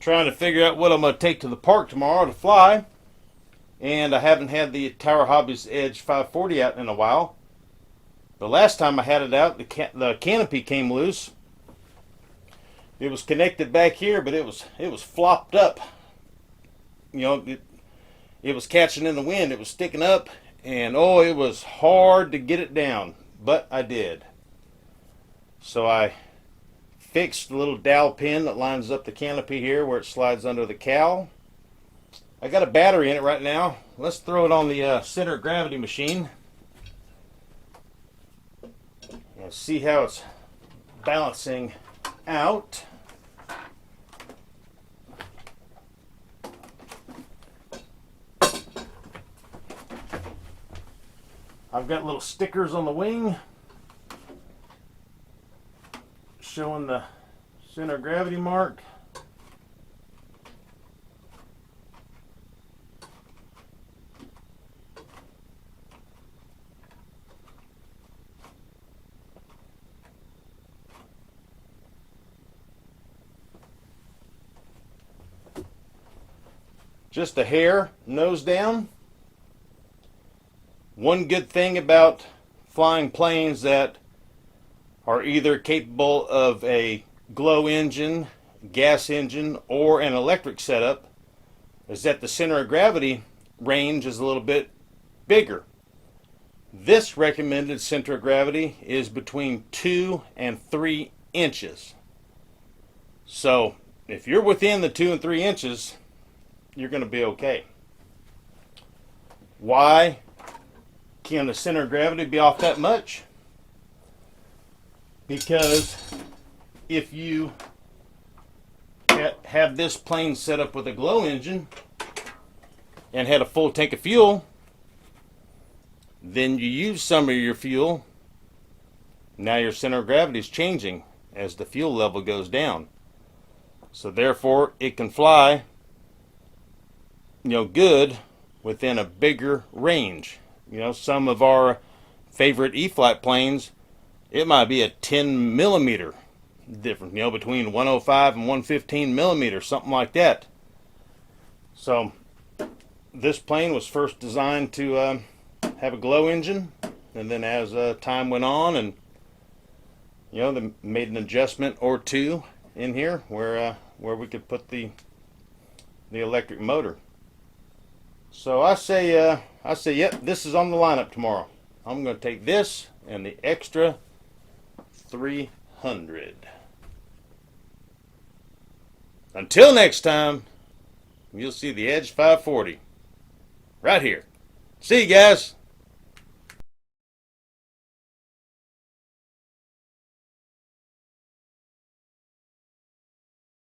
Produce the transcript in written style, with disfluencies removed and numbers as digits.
trying to figure out what I'm going to take to the park tomorrow to fly. And I haven't had the Tower Hobbies Edge 540 out in a while. The last time I had it out, the canopy came loose. It was connected back here, but it was flopped up. You know, it was catching in the wind. It was sticking up, and oh, it was hard to get it down, but I did. So I fixed the little dowel pin that lines up the canopy here where it slides under the cowl. I got a battery in it right now. Let's throw it on the center of gravity machine and see how it's balancing out. I've got little stickers on the wing showing the center of gravity mark. Just a hair nose down. One good thing about flying planes that are either capable of a glow engine, gas engine, or an electric setup is that the center of gravity range is a little bit bigger. This recommended center of gravity is between 2 and 3 inches. So if you're within the 2 and 3 inches, you're going to be okay. Why can the center of gravity be off that much? Because if you have this plane set up with a glow engine and had a full tank of fuel, then you use some of your fuel. Now your center of gravity is changing as the fuel level goes down. So therefore it can fly good within a bigger range. Some of our favorite E-flight planes, it might be a 10 millimeter difference, between 105 and 115 millimeters, something like that. So this plane was first designed to have a glow engine, and then as time went on, and they made an adjustment or two in here where we could put the electric motor. So I say, yep, this is on the lineup tomorrow. I'm going to take this and the extra 300. Until next time, you'll see the Edge 540 right here. See you guys.